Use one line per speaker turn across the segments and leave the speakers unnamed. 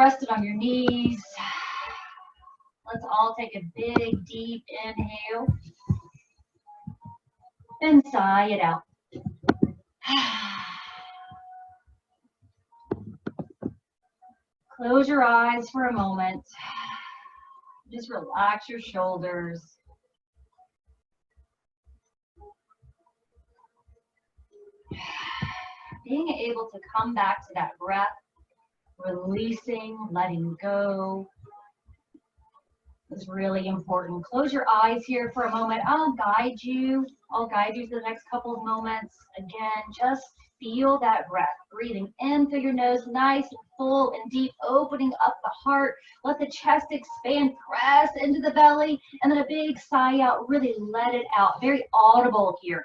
rested on your knees. Let's all take a big, deep inhale. And sigh it out. Close your eyes for a moment. Just relax your shoulders. Being able to come back to that breath, releasing, letting go is really important. Close your eyes here for a moment. I'll guide you to the next couple of moments. Again, just feel that breath. Breathing in through your nose, nice, full and deep, opening up the heart. Let the chest expand, press into the belly, and then a big sigh out. Really let it out. Very audible here.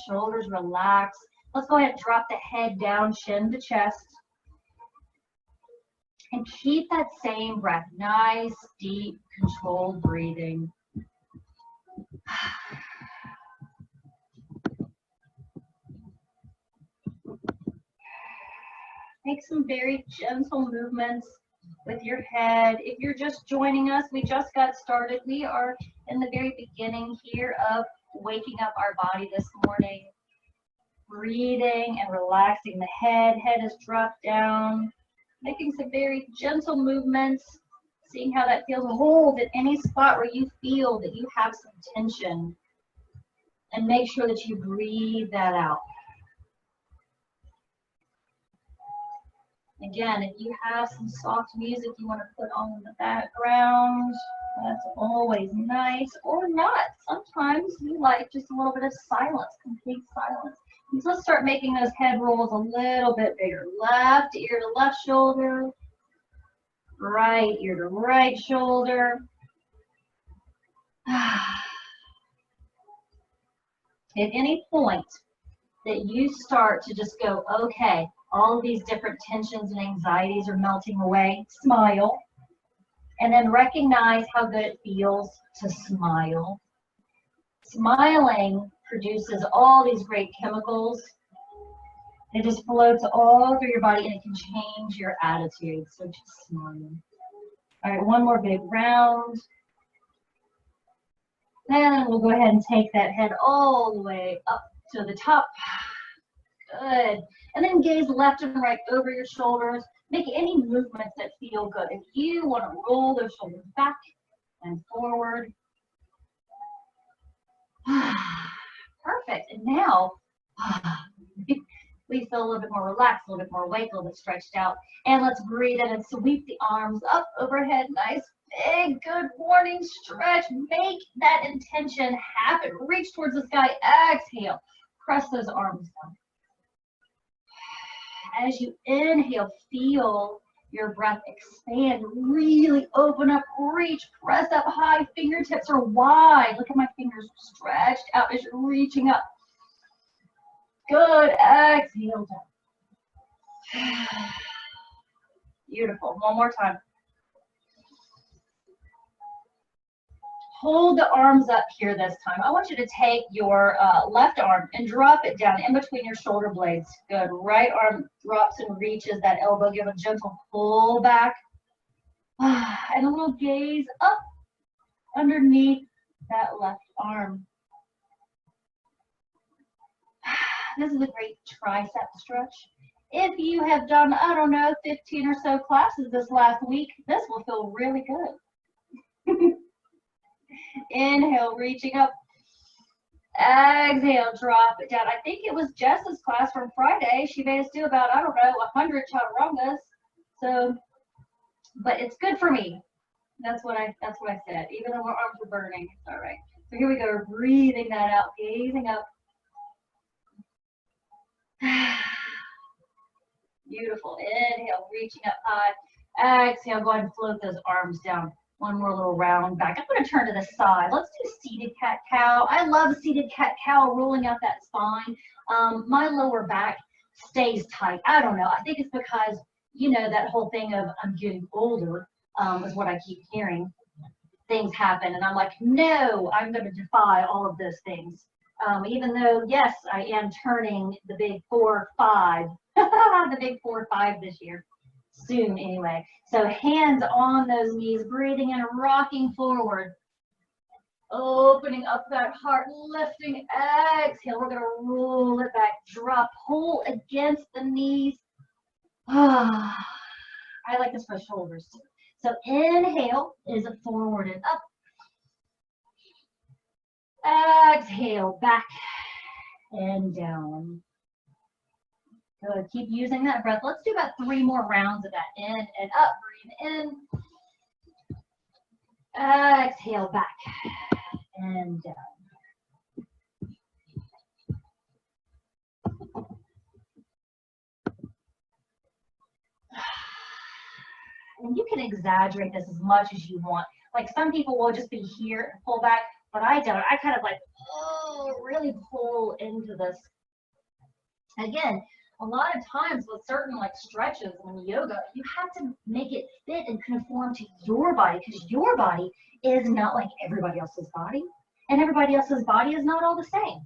Shoulders relax. Let's go ahead and drop the head down, chin to chest. And keep that same breath. Nice, deep, controlled breathing. Make some very gentle movements with your head. If you're just joining us, we just got started. We are in the very beginning here of waking up our body this morning. Breathing and relaxing the head. Head is dropped down. Making some very gentle movements. Seeing how that feels. Hold at any spot where you feel that you have some tension. And make sure that you breathe that out. Again, if you have some soft music you want to put on in the background, that's always nice, or not. Sometimes we like just a little bit of silence, complete silence. And so let's start making those head rolls a little bit bigger. Left ear to left shoulder, right ear to right shoulder. At any point that you start to just go, okay, all of these different tensions and anxieties are melting away, smile. And then recognize how good it feels to smile. Smiling produces all these great chemicals. It just floats all through your body and it can change your attitude. So just smile. All right, one more big round. Then we'll go ahead and take that head all the way up to the top. Good. And then gaze left and right over your shoulders. Make any movements that feel good. If you want to roll those shoulders back and forward. Perfect. And now we feel a little bit more relaxed, a little bit more awake, a little bit stretched out. And let's breathe in and sweep the arms up overhead. Nice, big, good morning stretch. Make that intention happen. Reach towards the sky. Exhale. Press those arms down. As you inhale, feel your breath expand. Really open up, reach, press up high. Fingertips are wide. Look at my fingers stretched out as you're reaching up. Good. Exhale down. Beautiful. One more time. Hold the arms up here this time. I want you to take your left arm and drop it down in between your shoulder blades. Good. Right arm drops and reaches that elbow. Give a gentle pull back. And a little gaze up underneath that left arm. This is a great tricep stretch. If you have done, I don't know, 15 or so classes this last week, this will feel really good. Inhale, reaching up. Exhale, drop it down. I think it was Jess's class from Friday. She made us do about, I don't know, 100 chaturangas. So, but it's good for me. That's what I said. Even though my arms are burning, it's all right. So here we go. We're breathing that out, gazing up. Beautiful. Inhale, reaching up high. Exhale, go ahead and float those arms down. One more little round back. I'm going to turn to the side. Let's do seated cat-cow. I love seated cat-cow, rolling out that spine. My lower back stays tight. I don't know. I think it's because, you know, that whole thing of I'm getting older is what I keep hearing. Things happen, and I'm like, no, I'm going to defy all of those things. Even though, yes, I am turning the big 4 or 5 The big 4-5 this year. Soon, anyway. So hands on those knees, breathing in, rocking forward. Opening up that heart, lifting, exhale. We're going to roll it back, drop, pull against the knees. I like this for shoulders too. So inhale is a forward and up. Exhale, back and down. Good. Keep using that breath. Let's do about 3 more rounds of that. In and up. Breathe in. Exhale, back and down. And you can exaggerate this as much as you want. Like some people will just be here and pull back, but I don't. I kind of like, really pull into this. Again, a lot of times with certain like stretches in yoga, you have to make it fit and conform to your body, because your body is not like everybody else's body, and everybody else's body is not all the same.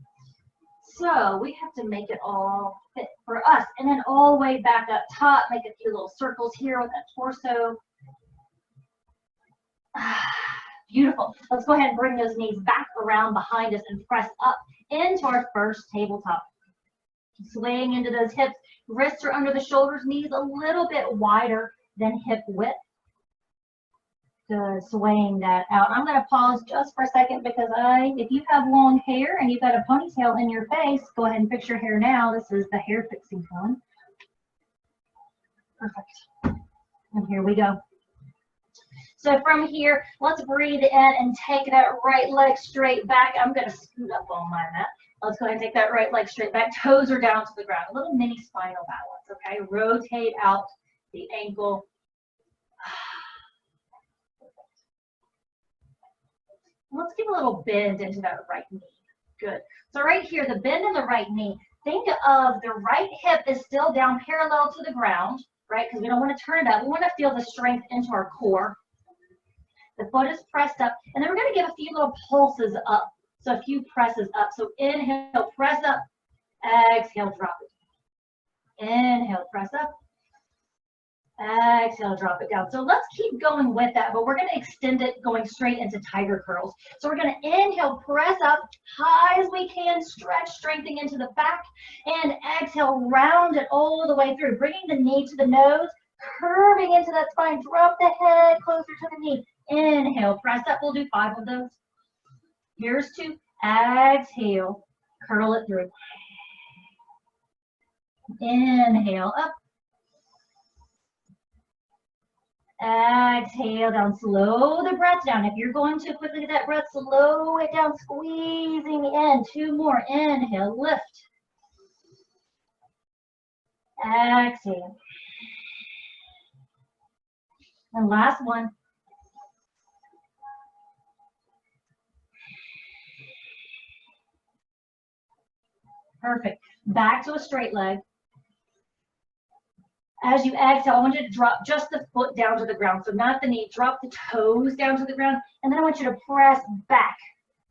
So we have to make it all fit for us. And then all the way back up top, make a few little circles here with that torso. Beautiful. Let's go ahead and bring those knees back around behind us and press up into our first tabletop. Swaying into those hips. Wrists are under the shoulders, knees a little bit wider than hip width. Good, swaying that out. I'm going to pause just for a second because if you have long hair and you've got a ponytail in your face, go ahead and fix your hair now. This is the hair fixing one. Perfect. And here we go. So from here, let's breathe in and take that right leg straight back. I'm going to scoot up on my mat. Let's go ahead and take that right leg straight back. Toes are down to the ground. A little mini spinal balance, okay? Rotate out the ankle. Let's give a little bend into that right knee. Good. So right here, the bend in the right knee, think of the right hip is still down parallel to the ground, right? Because we don't want to turn it up. We want to feel the strength into our core. The foot is pressed up. And then we're going to give a few little pulses up. So a few presses up. So inhale, press up. Exhale, drop it. Inhale, press up. Exhale, drop it down. So let's keep going with that, but we're going to extend it going straight into tiger curls. So we're going to inhale, press up high as we can, stretch, strengthening into the back, and exhale, round it all the way through, bringing the knee to the nose, curving into that spine, drop the head closer to the knee. Inhale, press up. We'll do 5 of those. Here's 2. Exhale, curl it through. Inhale, up. Exhale down, slow the breath down. If you're going too quickly to that breath, slow it down, squeezing in. 2 more, inhale, lift. Exhale. And last one. Perfect. Back to a straight leg. As you exhale, I want you to drop just the foot down to the ground. So not the knee, drop the toes down to the ground. And then I want you to press back.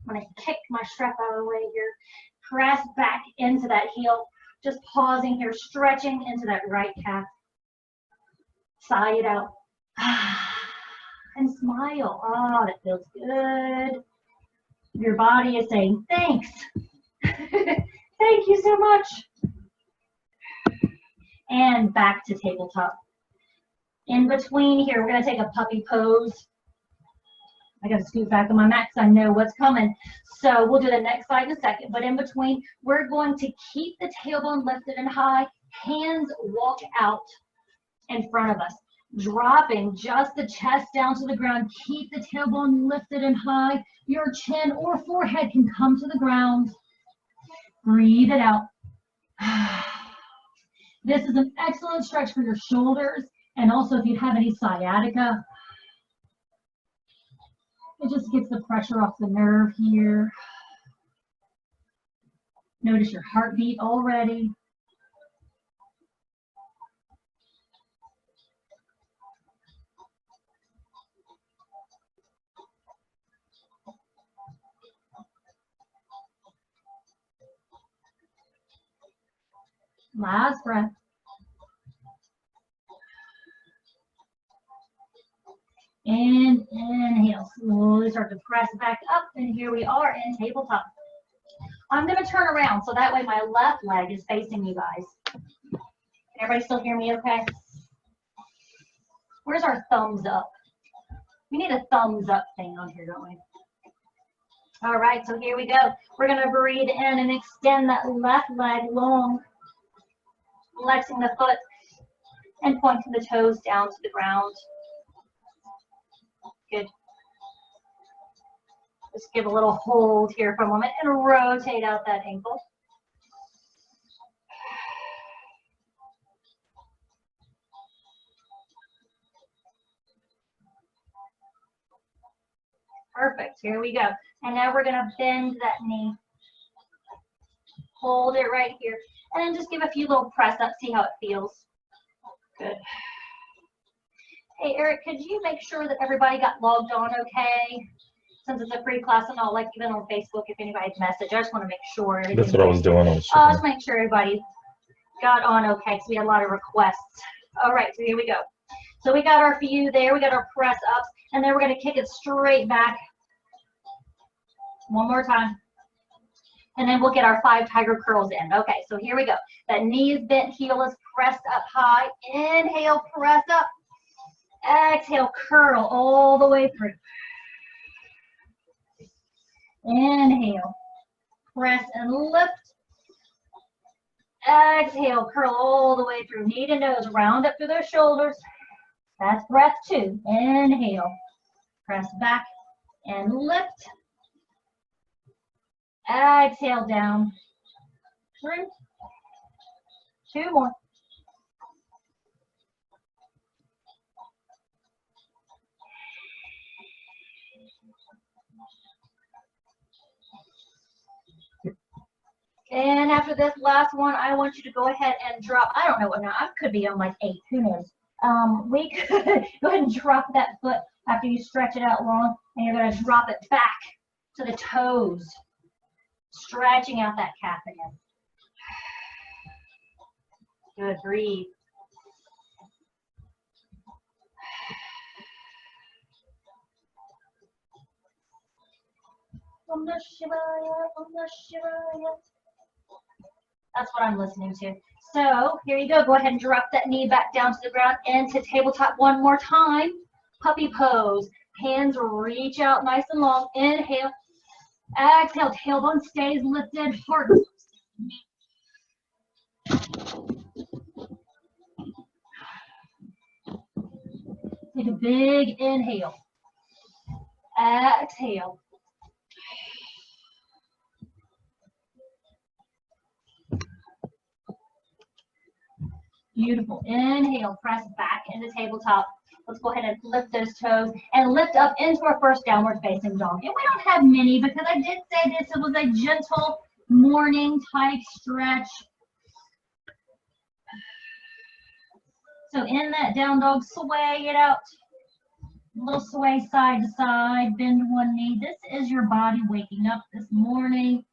I'm going to kick my strap out of the way here. Press back into that heel. Just pausing here, stretching into that right calf. Sigh it out. And smile. Oh, that feels good. Your body is saying, thanks. Thank you so much. And back to tabletop. In between here, we're going to take a puppy pose. I got to scoot back on my mat because I know what's coming. So we'll do the next side in a second. But in between, we're going to keep the tailbone lifted and high. Hands walk out in front of us. Dropping just the chest down to the ground. Keep the tailbone lifted and high. Your chin or forehead can come to the ground. Breathe it out. This is an excellent stretch for your shoulders, and also if you have any sciatica, it just gets the pressure off the nerve here. Notice your heartbeat already. Last breath. And inhale. Slowly start to press back up. And here we are in tabletop. I'm going to turn around so that way my left leg is facing you guys. Can everybody still hear me okay? Where's our thumbs up? We need a thumbs up thing on here, don't we? All right, so here we go. We're going to breathe in and extend that left leg long, flexing the foot and pointing the toes down to the ground. Good. Just give a little hold here for a moment and rotate out that ankle. Perfect. Here we go. And now we're going to bend that knee. Hold it right here. And then just give a few little press ups, see how it feels. Good. Hey, Eric, could you make sure that everybody got logged on okay? Since it's a free class and all, like even on Facebook, if anybody's messaged, I just want to make sure.
That's what I was doing.
Just make sure everybody got on okay, because we had a lot of requests. All right, so here we go. So we got our few there, we got our press ups, and then we're going to kick it straight back. One more time. And then we'll get our 5 tiger curls in. Okay, so here we go. That knee is bent, heel is pressed up high. Inhale, press up. Exhale, curl all the way through. Inhale, press and lift. Exhale, curl all the way through. Knee to nose, round up through those shoulders. That's breath 2. Inhale, press back and lift. Exhale down. 3. 2 more. And after this last one, I want you to go ahead and drop. I don't know what now. I could be on like 8. Who knows? We could go ahead and drop that foot after you stretch it out long, and you're going to drop it back to the toes, stretching out that calf again. Good. Breathe. Om Namah Shivaya, Om Namah Shivaya. That's what I'm listening to. So here you go. Go ahead and drop that knee back down to the ground into tabletop one more time. Puppy pose. Hands reach out nice and long. Inhale. Exhale. Tailbone stays lifted. Heart. Take a big inhale. Exhale. Beautiful. Inhale, press back into tabletop. Let's go ahead and lift those toes and lift up into our first downward facing dog. And we don't have many because I did say this. It was a gentle morning type stretch. So in that down dog, sway it out. A little sway side to side, bend one knee. This is your body waking up this morning.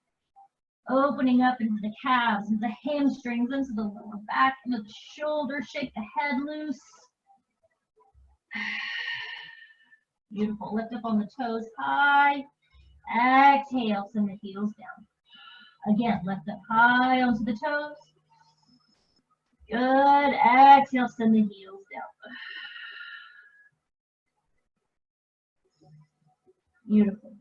Opening up into the calves, into the hamstrings, into the lower back, into the shoulders. Shake the head loose. Beautiful. Lift up on the toes high. Exhale, send the heels down. Again, lift up high onto the toes. Good. Exhale, send the heels down. Beautiful.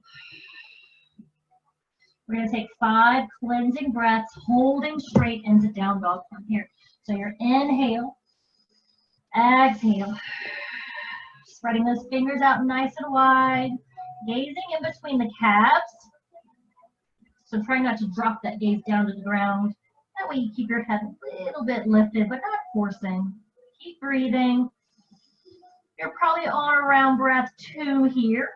We're going to take 5 cleansing breaths, holding straight into down dog from here. So your inhale, exhale, spreading those fingers out nice and wide, gazing in between the calves. So try not to drop that gaze down to the ground. That way you keep your head a little bit lifted, but not forcing. Keep breathing. You're probably on around breath 2 here.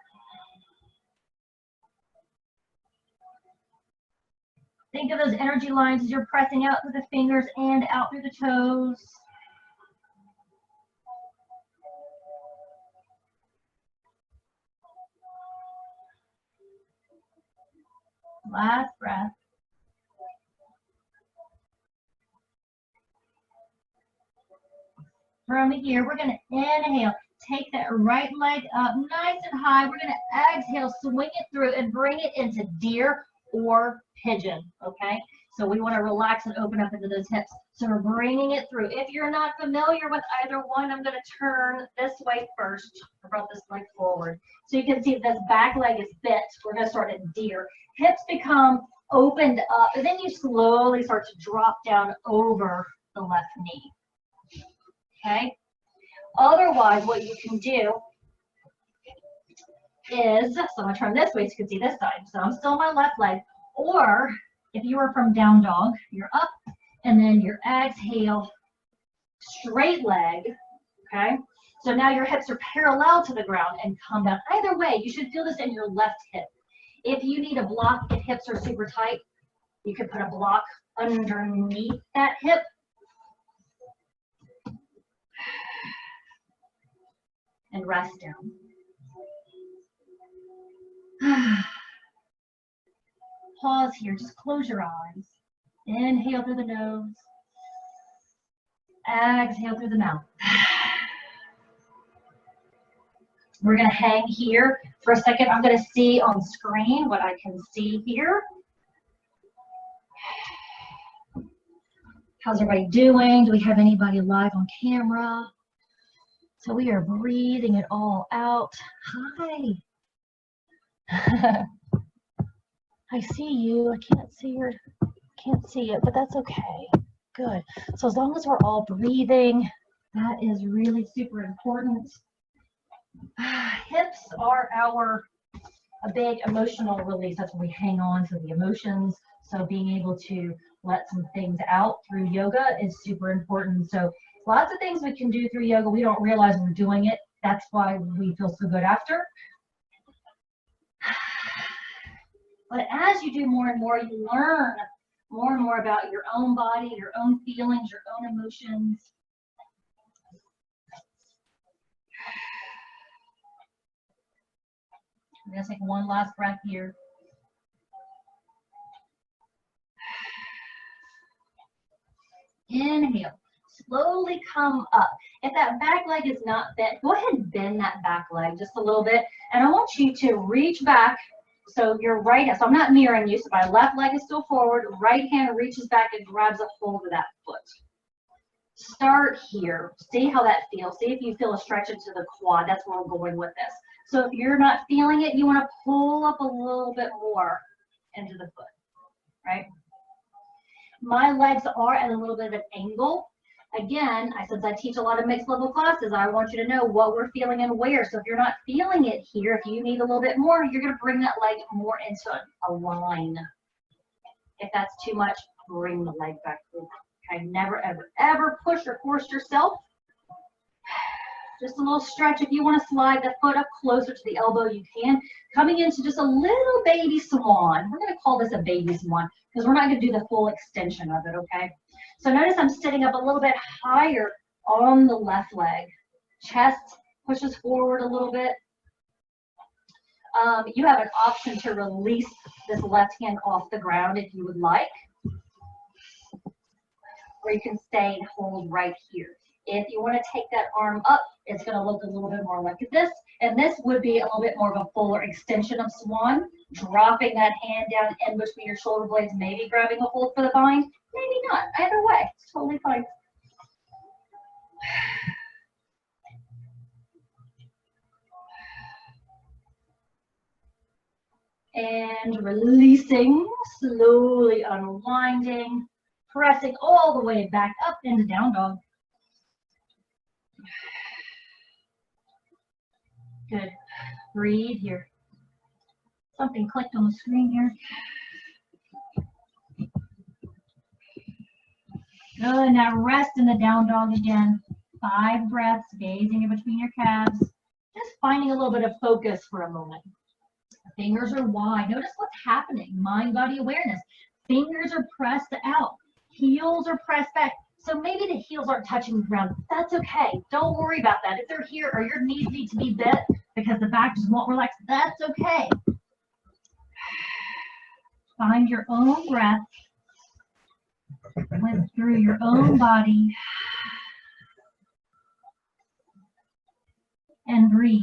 Think of those energy lines as you're pressing out through the fingers and out through the toes. Last breath. From here, we're going to inhale. Take that right leg up nice and high. We're going to exhale, swing it through and bring it into deer or pigeon, okay? So we want to relax and open up into those hips. So we're bringing it through. If you're not familiar with either one, I'm going to turn this way first. I brought this leg forward. So you can see this back leg is bent. We're going to start at deer. Hips become opened up, and then you slowly start to drop down over the left knee, okay? Otherwise, what you can do is, so I'm going to turn this way so you can see this side. So I'm still on my left leg. Or if you were from down dog, you're up, and then your exhale, straight leg, okay? So now your hips are parallel to the ground and come down. Either way, you should feel this in your left hip. If you need a block, if hips are super tight, you can put a block underneath that hip. And rest down. Pause here, just close your eyes. Inhale through the nose. Exhale through the mouth. We're going to hang here for a second. I'm going to see on screen what I can see here. How's everybody doing? Do we have anybody live on camera? So we are breathing it all out. Hi. I see you. I can't see it, but that's okay. Good. So as long as we're all breathing, that is really super important. Hips are a big emotional release. That's when we hang on to the emotions. So being able to let some things out through yoga is super important. So lots of things we can do through yoga. We don't realize we're doing it. That's why we feel so good after. But as you do more and more, you learn more and more about your own body, your own feelings, your own emotions. I'm going to take one last breath here. Inhale. Slowly come up. If that back leg is not bent, go ahead and bend that back leg just a little bit. And I want you to reach back. So your right hand, so I'm not mirroring you, so my left leg is still forward, right hand reaches back and grabs a hold of that foot. Start here. See how that feels. See if you feel a stretch into the quad. That's where we're going with this. So if you're not feeling it, you want to pull up a little bit more into the foot, right? My legs are at a little bit of an angle. Again, since I teach a lot of mixed level classes, I want you to know what we're feeling and where. So if you're not feeling it here, if you need a little bit more, you're going to bring that leg more into a line. If that's too much, bring the leg back through. Okay, never, ever, ever push or force yourself. Just a little stretch. If you want to slide the foot up closer to the elbow, you can. Coming into just a little baby swan. We're going to call this a baby swan because we're not going to do the full extension of it, okay? So notice I'm sitting up a little bit higher on the left leg. Chest pushes forward a little bit. You have an option to release this left hand off the ground if you would like. Or you can stay and hold right here. If you want to take that arm up, it's going to look a little bit more like this. And this would be a little bit more of a fuller extension of swan. Dropping that hand down in between your shoulder blades, maybe grabbing a hold for the bind. Maybe not. Either way, it's totally fine. And releasing, slowly unwinding, pressing all the way back up into down dog. Good. Breathe here. Something clicked on the screen here. Good. Now rest in the down dog again. 5 breaths, gazing in between your calves. Just finding a little bit of focus for a moment. Fingers are wide. Notice what's happening. Mind-body awareness. Fingers are pressed out. Heels are pressed back. So maybe the heels aren't touching the ground. That's okay. Don't worry about that. If they're here or your knees need to be bent because the back just won't relax, that's okay. Find your own breath. Went through your own body. and breathe.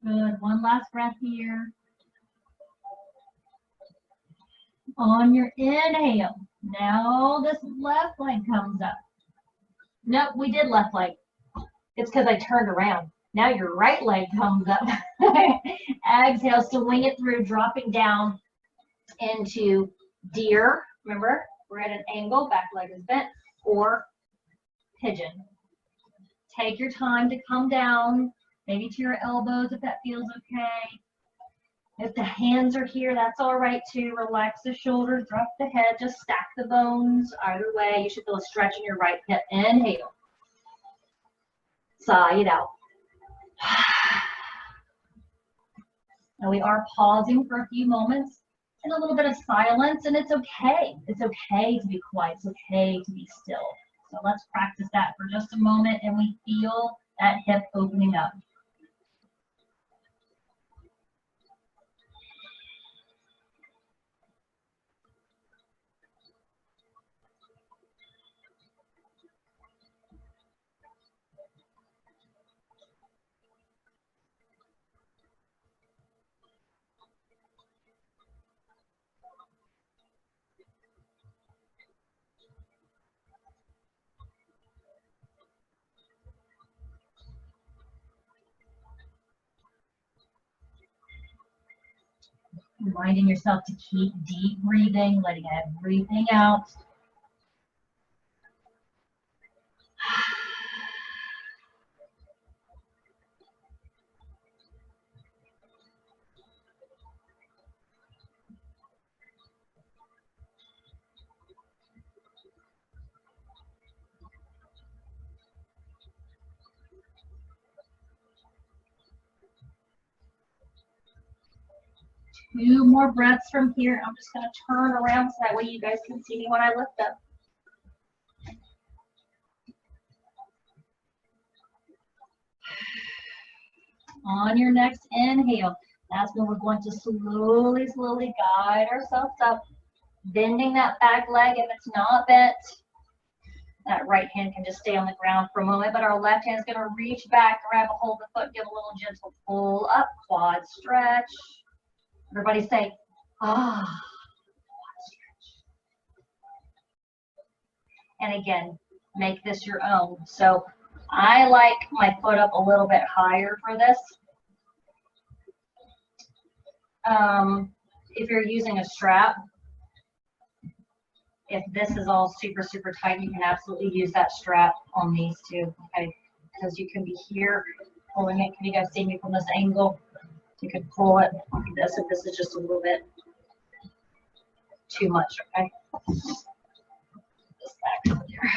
Good. One last breath here. On your inhale, now this left leg comes up. Nope, we did left leg. It's because I turned around. Now your right leg comes up. Exhale, swing it through, dropping down into deer. Remember, we're at an angle, back leg is bent, or pigeon. Take your time to come down, maybe to your elbows if that feels okay. If the hands are here, that's all right too. Relax the shoulders, drop the head, just stack the bones. Either way, you should feel a stretch in your right hip. Inhale. Sigh it out. And we are pausing for a few moments and a little bit of silence, and it's okay. It's okay to be quiet. It's okay to be still. So let's practice that for just a moment, and we feel that hip opening up. Reminding yourself to keep deep breathing, letting everything out. Two more breaths from here. I'm just going to turn around so that way you guys can see me when I lift up. On your next inhale, that's when we're going to slowly, slowly guide ourselves up, bending that back leg if it's not bent. That right hand can just stay on the ground for a moment, but our left hand is going to reach back, grab a hold of the foot, give a little gentle pull up, quad stretch. Everybody say, ah. Quad stretch. And again, make this your own. So I like my foot up a little bit higher for this. If you're using a strap, if this is all super, super tight, you can absolutely use that strap on these too, okay? Because you can be here pulling it. Can you guys see me from this angle? You could pull it like this if this is just a little bit too much, okay? This back over here.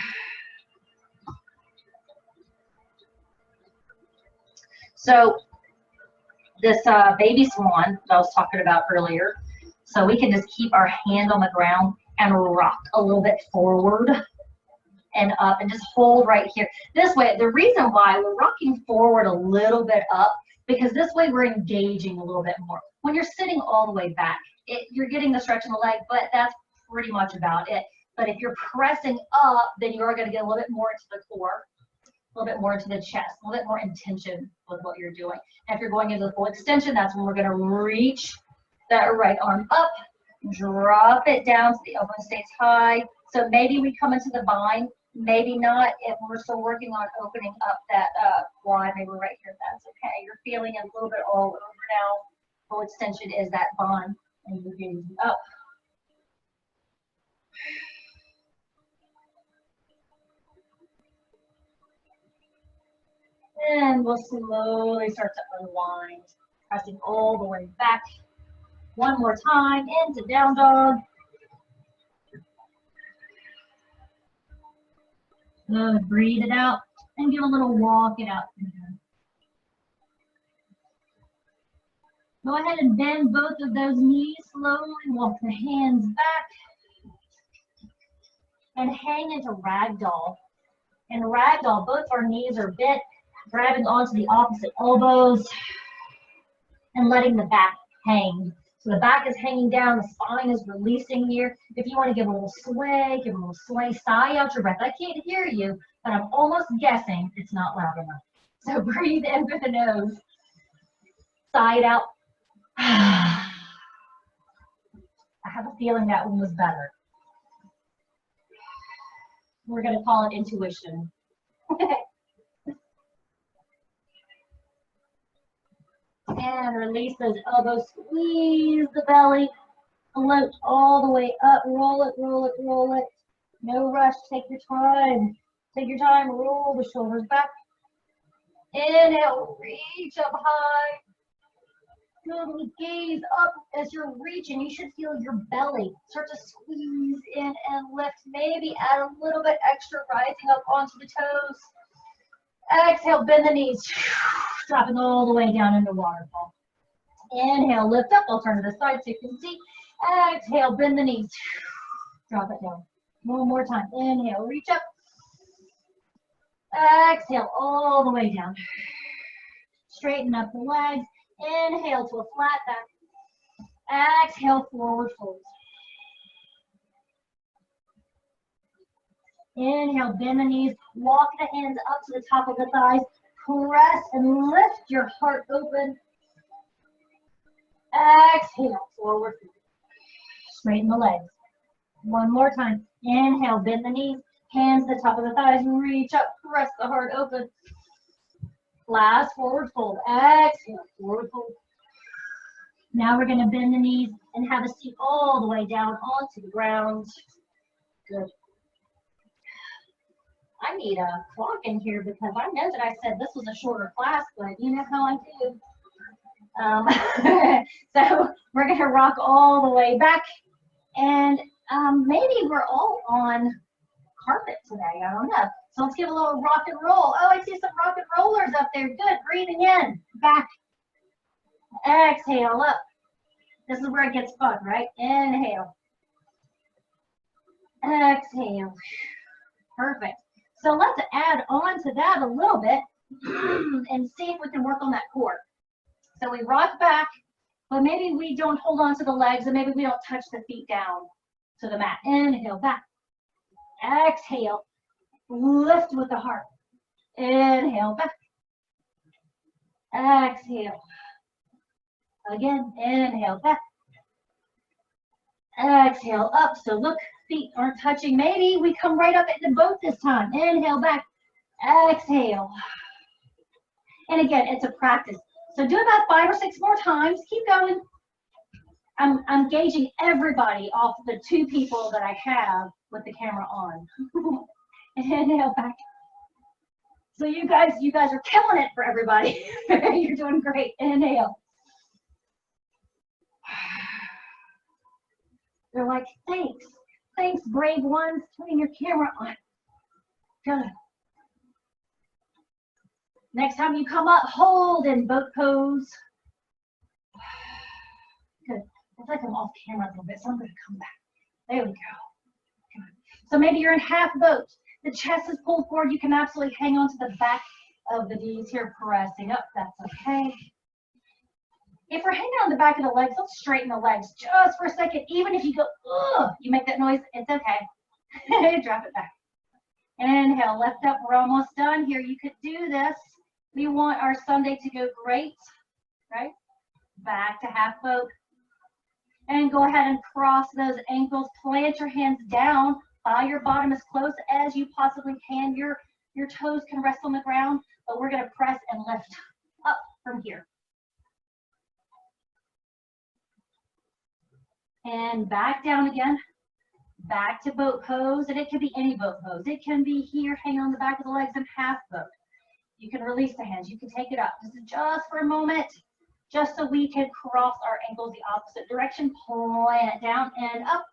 So this baby swan that I was talking about earlier, so we can just keep our hand on the ground and rock a little bit forward and up and just hold right here. This way, the reason why we're rocking forward a little bit up, because this way we're engaging a little bit more. When you're sitting all the way back, you're getting the stretch in the leg, but that's pretty much about it. But if you're pressing up, then you're going to get a little bit more into the core, a little bit more into the chest, a little bit more intention with what you're doing. And if you're going into the full extension, that's when we're going to reach that right arm up, drop it down so the elbow stays high. So maybe we come into the bind, maybe not. If we're still working on opening up that quad, maybe right here, that's okay. You're feeling it a little bit all over now. Full extension is that bind, and you're getting up. And we'll slowly start to unwind, pressing all the way back. One more time into down dog. Good, breathe it out and give a little walk it out. Go ahead and bend both of those knees slowly, walk the hands back. and hang into ragdoll. In ragdoll, both our knees are bent, grabbing onto the opposite elbows and letting the back hang. So the back is hanging down, the spine is releasing here. If you want to give a little sway, give a little sway, sigh out your breath. I can't hear you, but I'm almost guessing it's not loud enough. So breathe in through the nose, sigh it out. I have a feeling that one was better. We're going to call it intuition. And release those elbows, squeeze the belly, float all the way up, roll it, roll it, roll it. No rush, take your time. Take your time, roll the shoulders back. Inhale, reach up high. Good, gaze up as you're reaching. You should feel your belly start to squeeze in and lift. Maybe add a little bit extra, rising up onto the toes. Exhale, bend the knees, dropping all the way down into waterfall. Inhale, lift up. I'll turn to the side so you can see. Exhale, bend the knees, drop it down. One more time. Inhale, reach up. Exhale, all the way down. Straighten up the legs. Inhale to a flat back. Exhale, forward fold. Inhale, bend the knees, walk the hands up to the top of the thighs, press and lift your heart open. Exhale, forward fold. Straighten the legs. One more time. Inhale, bend the knees, hands to the top of the thighs, reach up, press the heart open. Last forward fold. Exhale, forward fold. Now we're going to bend the knees and have a seat all the way down onto the ground. Good. I need a clock in here because I know that I said this was a shorter class, but you know how I do. So we're going to rock all the way back. And maybe we're all on carpet today. I don't know. So let's give a little rock and roll. Oh, I see some rock and rollers up there. Good. Breathing in. Back. Exhale up. This is where it gets fun, right? Inhale. Exhale. Perfect. So let's add on to that a little bit and see if we can work on that core. So we rock back, but maybe we don't hold on to the legs and maybe we don't touch the feet down to the mat. Inhale, back. Exhale. Lift with the heart. Inhale, back. Exhale. Again, inhale, back. Exhale, up. So look, feet aren't touching. Maybe we come right up into both this time. Inhale, back. Exhale. And again, it's a practice. So do about 5 or 6 more times. Keep going. I'm gauging everybody off the 2 people that I have with the camera on. Inhale, back. So you guys are killing it for everybody. You're doing great. Inhale. They're like, thanks. Thanks, brave ones. Turning your camera on. Good. Next time you come up, hold in boat pose. Good. I feel like I'm off camera a little bit, so I'm going to come back. There we go. Good. So maybe you're in half boat. The chest is pulled forward. You can absolutely hang on to the back of the knees here, pressing up. That's okay. If we're hanging on the back of the legs, let's straighten the legs just for a second. Even if you go, ugh, you make that noise, it's okay. Drop it back. Inhale, lift up. We're almost done here. You could do this. We want our Sunday to go great, right? Back to half boat. And go ahead and cross those ankles. Plant your hands down. File your bottom as close as you possibly can. Your toes can rest on the ground, but we're going to press and lift up from here. And back down again. Back to boat pose, and it can be any boat pose. It can be here, hang on the back of the legs and half boat. You can release the hands. You can take it up. This is just for a moment, just so we can cross our ankles the opposite direction. Plant it down and up,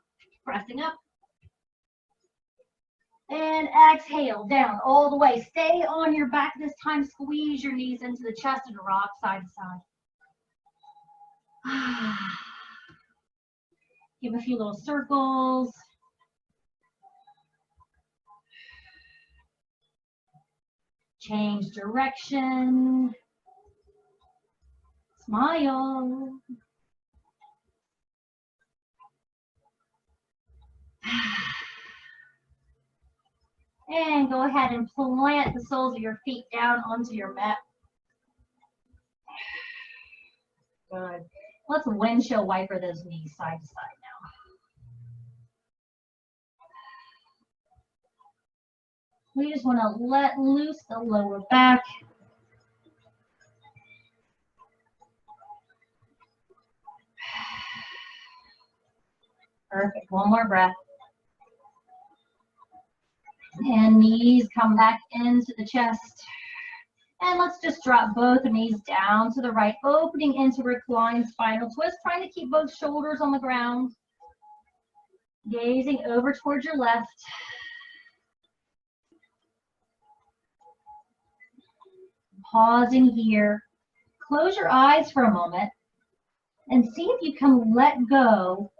pressing up. And exhale, down all the way. Stay on your back this time. Squeeze your knees into the chest and rock side to side. Give a few little circles. Change direction. Smile. And go ahead and plant the soles of your feet down onto your mat. Good. Let's windshield wiper those knees side to side now. We just want to let loose the lower back. Perfect. One more breath. And knees come back into the chest. And let's just drop both knees down to the right, opening into reclined spinal twist, trying to keep both shoulders on the ground. Gazing over towards your left. Pausing here. Close your eyes for a moment and see if you can let go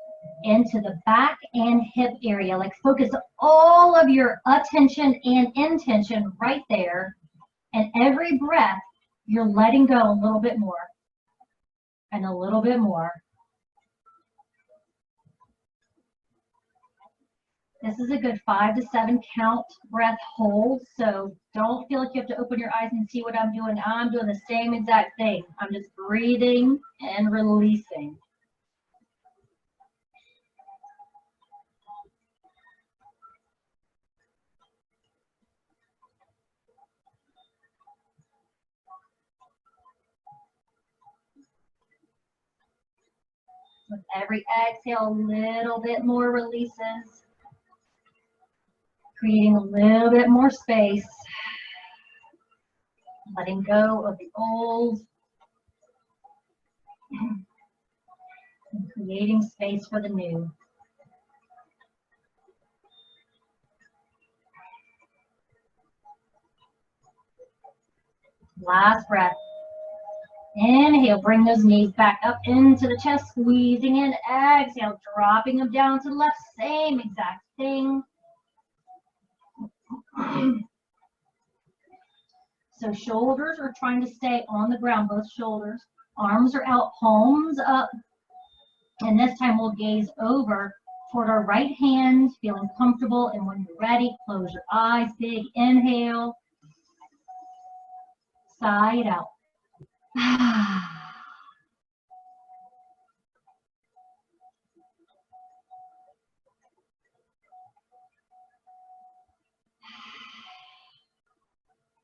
into the back and hip area. Like focus all of your attention and intention right there. And every breath, you're letting go a little bit more and a little bit more. This is a good 5 to 7 count breath hold. So don't feel like you have to open your eyes and see what I'm doing. I'm doing the same exact thing. I'm just breathing and releasing. With every exhale, a little bit more releases, creating a little bit more space, letting go of the old, and creating space for the new. Last breath. Inhale, bring those knees back up into the chest, squeezing in. Exhale, dropping them down to the left. Same exact thing. So shoulders are trying to stay on the ground, both shoulders. Arms are out, palms up. And this time we'll gaze over toward our right hand, feeling comfortable. And when you're ready, close your eyes. Big inhale. Side out.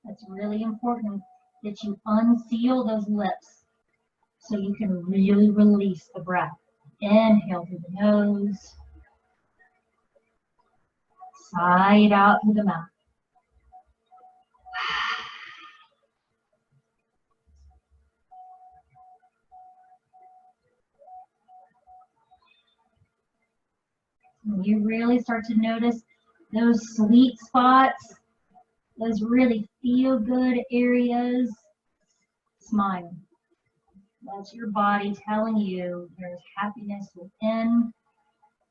It's really important that you unseal those lips so you can really release the breath. Inhale through the nose. Side out through the mouth. You really start to notice those sweet spots, those really feel good areas. Smile. That's your body telling you there's happiness within.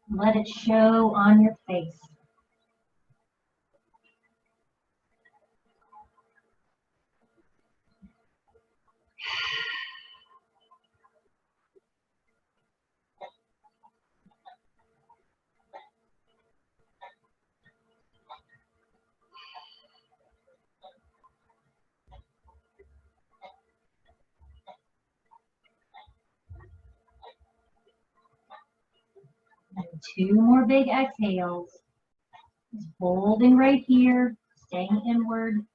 Let it show on your face. And 2 more big exhales. Just holding right here, staying inward.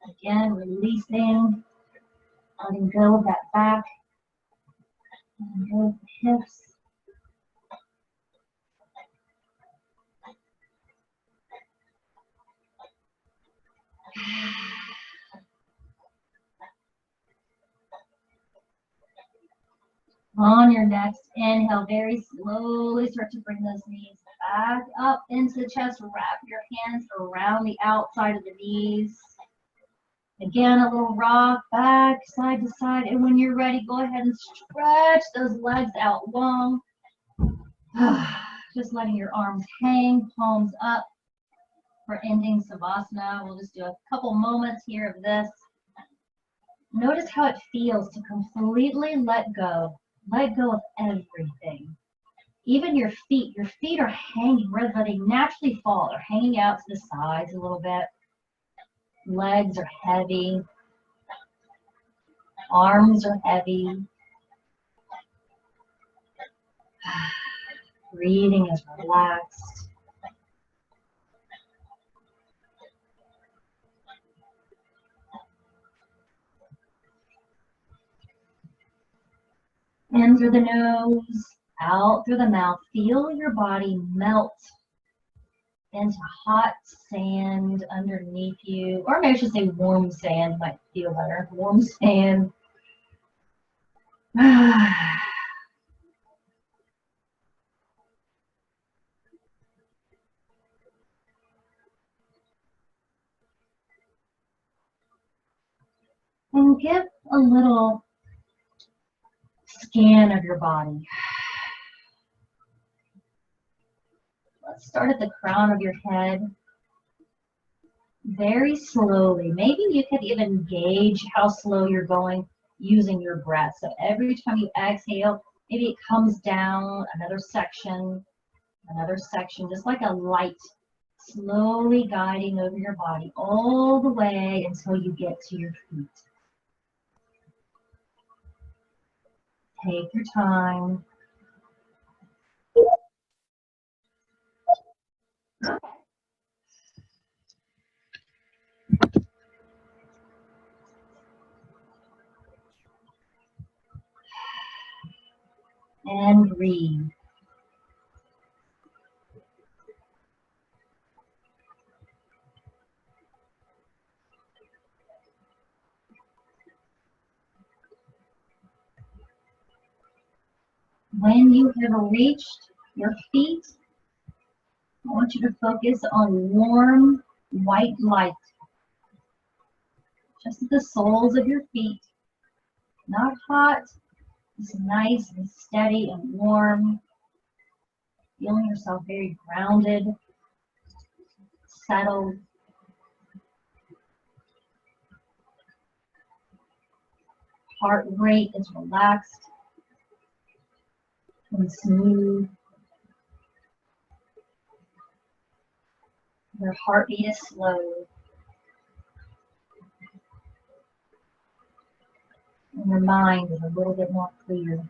Again, releasing, letting go of that back, letting go of the hips. On your next inhale, very slowly start to bring those knees back up into the chest. Wrap your hands around the outside of the knees. Again, a little rock back, side to side. And when you're ready, go ahead and stretch those legs out long. Just letting your arms hang, palms up. for ending Savasana. We'll just do a couple moments here of this. Notice how it feels to completely let go of everything. Even your feet are hanging rather than they naturally fall. They're hanging out to the sides a little bit. Legs are heavy. Arms are heavy. Breathing is relaxed. In through the nose, out through the mouth. Feel your body melt into hot sand underneath you. Or maybe I should say warm sand might feel better. Warm sand. And give a little scan of your body. Let's start at the crown of your head. Very slowly. Maybe you could even gauge how slow you're going using your breath. So every time you exhale, maybe it comes down another section, just like a light, slowly guiding over your body all the way until you get to your feet. Take your time. And breathe. When you have reached your feet, I want you to focus on warm white light. Just at the soles of your feet. Not hot, just nice and steady and warm. Feeling yourself very grounded, settled. Heart rate is relaxed and smooth. Your heartbeat is slow. And your mind is a little bit more clear.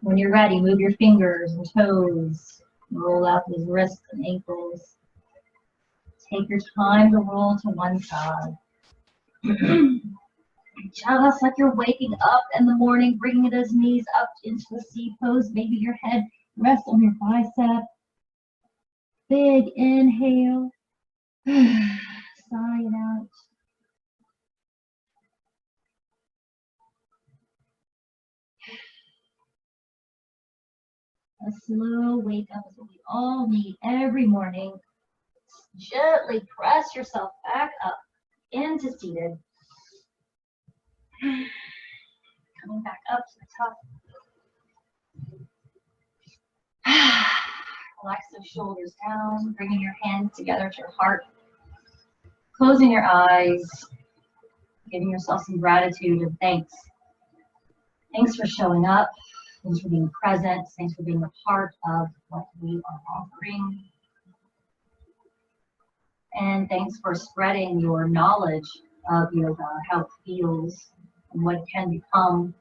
When you're ready, move your fingers and toes. Roll out those wrists and ankles. Take your time to roll to one side. Just like you're waking up in the morning, bringing those knees up into the C pose. Maybe your head rests on your bicep. Big inhale. Sigh it out. A slow wake up is what we all need every morning. Gently press yourself back up into seated. Coming back up to the top. Relax those shoulders down, bringing your hands together to your heart. Closing your eyes, giving yourself some gratitude and thanks. Thanks for showing up. Thanks for being present. Thanks for being a part of what we are offering. And thanks for spreading your knowledge of yoga, how it feels, and what it can become.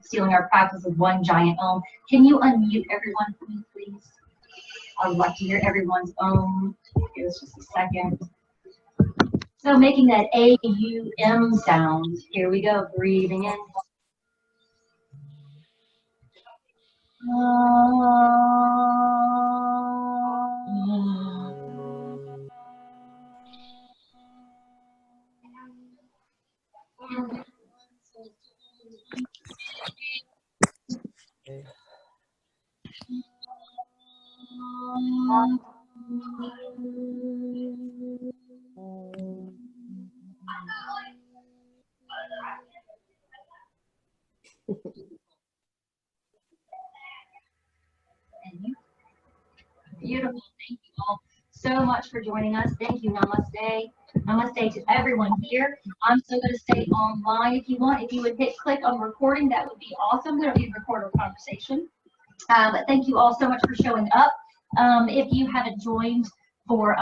Sealing our practice with one giant Om. Can you unmute everyone for me, please? I would like to hear everyone's Om. Give us just a second. So making that A-U-M sound. Here we go. Breathing in. And Beautiful. Thank you all so much for joining us. Thank you. Namaste. Namaste to everyone here. I'm still going to stay online if you want. If you would hit click on recording, that would be awesome. We don't need to record our conversation. But thank you all so much for showing up. If you haven't joined for